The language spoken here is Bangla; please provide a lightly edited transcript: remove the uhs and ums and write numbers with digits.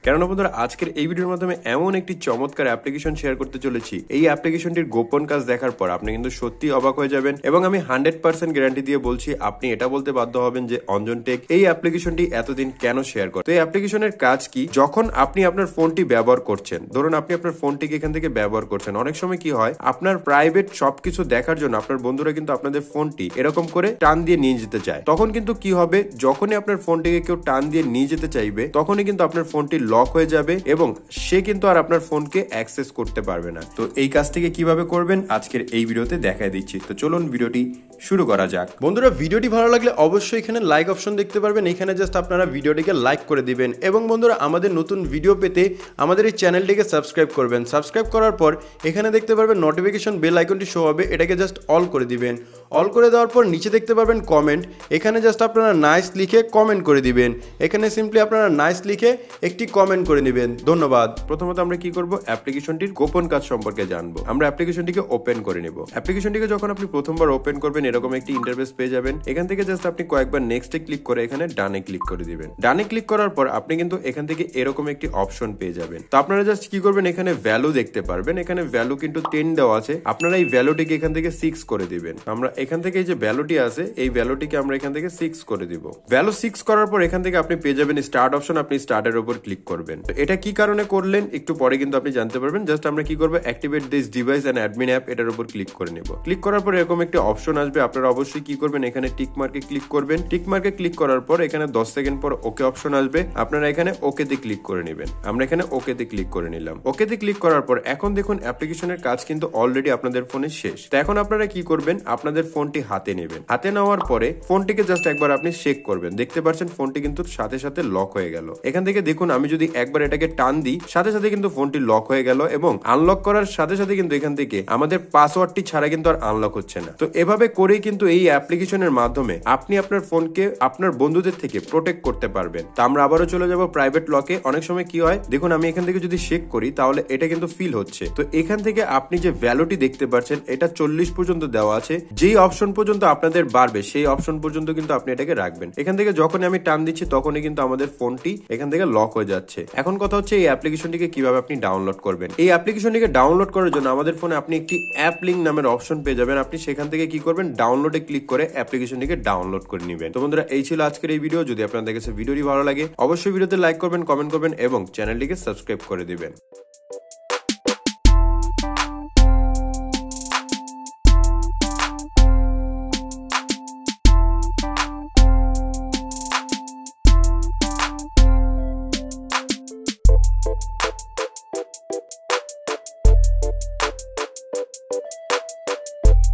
কেননা বন্ধুরা আজকের এই ভিডিওর মাধ্যমে এমন একটি চমৎকার অ্যাপ্লিকেশন শেয়ার করতে চলেছি, এই অ্যাপ্লিকেশনটির গোপন কাজ দেখার পর আপনি কিন্তু সত্যি অবাক হয়ে যাবেন এবং আমি 100% গ্যারান্টি দিয়ে বলছি আপনি এটা বলতে বাধ্য হবেন যে অঞ্জন টেক এই অ্যাপ্লিকেশনটি এতদিন কেন শেয়ার করে। তো এই অ্যাপ্লিকেশনের কাজ কি, যখন আপনি আপনার ফোনটি ব্যবহার করছেন, ধরুন আপনি আপনার ফোনটিকে এখান থেকে ব্যবহার করছেন, অনেক সময় কি হয় আপনার প্রাইভেট সবকিছু দেখার জন্য আপনার বন্ধুরা কিন্তু আপনাদের ফোনটি এরকম করে টান দিয়ে নিয়ে যেতে চায়। তখন কিন্তু কি হবে, যখনই আপনার ফোনটিকে কেউ টান দিয়ে নিয়ে যেতে চাইবে তখনই কিন্তু আপনার ফোনটি লক হয়ে যাবে এবং সে কিন্তু আর আপনার ফোনকে অ্যাক্সেস করতে পারবে না। তো এই কাজটিকে কিভাবে করবেন আজকের এই ভিডিওতে দেখাই দিচ্ছি। তো চলুন ভিডিওটি শুরু করা যাক। বন্ধুরা ভিডিওটি ভালো লাগলে অবশ্যই এখানে লাইক অপশন দেখতে পারবেন, এখানে জাস্ট আপনারা ভিডিওটিকে লাইক করে দিবেন এবং বন্ধুরা আমাদের নতুন ভিডিও পেতে আমাদের এই চ্যানেলটিকে সাবস্ক্রাইব করবেন। সাবস্ক্রাইব করার পর এখানে দেখতে পারবেন নোটিফিকেশন বেল আইকনটি শো হবে, এটাকে জাস্ট অল করে দিবেন। অল করে দেওয়ার পর নিচে দেখতে পারবেন কমেন্ট, এখানে জাস্ট আপনারা নাইস লিখে কমেন্ট করে দিবেন। এখানে সিম্পলি আপনারা নাইস লিখে একটি কমেন্ট করে নেবেন। ধন্যবাদ। প্রথমত আমরা কি করব, অ্যাপ্লিকেশনটির গোপন কাজ সম্পর্কে জানবো। আমরা অ্যাপ্লিকেশনটিকে ওপেন করে নেব। অ্যাপ্লিকেশনটিকে যখন আপনি প্রথমবার ওপেন করবেন এরকম একটি ইন্টারফেস পেয়ে যাবেন। এখান থেকে জাস্ট আপনি কয়েকবার নেক্সটে ক্লিক করে এখানে ডানে ক্লিক করে দিবেন। ডানে ক্লিক করার পর আপনি কিন্তু এখান থেকে এরকম একটি অপশন পেয়ে যাবেন। তো আপনারা জাস্ট কি করবেন, এখানে ভ্যালু দেখতে পারবেন, এখানে ভ্যালু কিন্তু 10 দেওয়া আছে, আপনারা এই ভ্যালুটিকে এখান থেকে 6 করে দিবেন। আমরা এখান থেকে এই যে ভ্যালুটি আছে এই ভ্যালুটিকে আমরা এখান থেকে 6 করে দিব। ভ্যালু 6 করার পর এখান থেকে আপনি পেয়ে যাবেন স্টার্ট অপশন, আপনি স্টার্টের উপর ক্লিক করবেন। তো এটা কি কারণে করলেন একটু পরে কিন্তু আপনি জানতে পারবেন। জাস্ট আমরা কি করব, activate this device and admin app, এটার উপর ক্লিক করে নেব। ক্লিক করার পর এরকম একটা অপশন আসবে, আপনারা অবশ্যই কি করবেন, এখানে টিক মার্কে ক্লিক করবেন। টিক মার্কে ক্লিক করার পর এখানে 10 সেকেন্ড পর ওকে অপশন আসবে, আপনারা এখানে ওকে তে ক্লিক করে নেবেন। আমরা এখানে ওকে তে ক্লিক করে নিলাম। ওকে তে ক্লিক করার পর এখন দেখুন অ্যাপ্লিকেশনের কাজ কিন্তু অলরেডি আপনাদের ফোনে শেষ। তো এখন আপনারা কি করবেন, আপনাদের ফোনটি হাতে নেবেন। হাতে নেওয়ার পরে ফোনটিকে জাস্ট একবার আপনি চেক করবেন, দেখতে পাচ্ছেন ফোনটি কিন্তু সাথে সাথে লক হয়ে গেল। এখান থেকে দেখুন আমি যদি একবার এটাকে টান দিই সাথে সাথে কিন্তু ফোনটি লক হয়ে গেল এবং আনলক করার সাথে সাথে কিন্তু এখান থেকে আমাদের পাসওয়ার্ডটি ছাড়া কিন্তু আর আনলক হচ্ছে না। তো এভাবে করেই কিন্তু এই অ্যাপ্লিকেশনের মাধ্যমে আপনি আপনার ফোনকে আপনার বন্ধুদের থেকে প্রোটেক্ট করতে পারবেন। তো আমরা আবারও চলে যাব প্রাইভেট লকে। অনেক সময় কি হয় দেখুন আমি এখান থেকে যদি চেক করি তাহলে এটা কিন্তু ফিল হচ্ছে। তো এখান থেকে আপনি যে ভ্যালুটি দেখতে পাচ্ছেন এটা 40 পর্যন্ত দেওয়া আছে, যেই অপশন পর্যন্ত আপনাদের বাড়বে সেই অপশন পর্যন্ত কিন্তু আপনি এটাকে রাখবেন। এখান থেকে যখনই আমি টান দিচ্ছি তখনই কিন্তু আমাদের ফোনটি এখান থেকে লক হয়ে যাচ্ছে। এখন কথা হচ্ছে এই অ্যাপ্লিকেশনটিকে কিভাবে আপনি ডাউনলোড করবেন। এই অ্যাপ্লিকেশনটিকে ডাউনলোড করার জন্য আমাদের ফোনে আপনি একটি অ্যাপ লিংক নামের অপশন পেয়ে যাবেন। আপনি সেখান থেকে কি করবেন, ডাউনলোডে ক্লিক করে অ্যাপ্লিকেশনটিকে ডাউনলোড করে নেবেন। তো বন্ধুরা এই ছিল আজকের এই ভিডিও। যদি আপনাদের কাছে ভিডিওটি ভালো লাগে অবশ্যই ভিডিওতে লাইক করবেন, কমেন্ট করবেন এবং চ্যানেলটিকে সাবস্ক্রাইব করে দিবেন।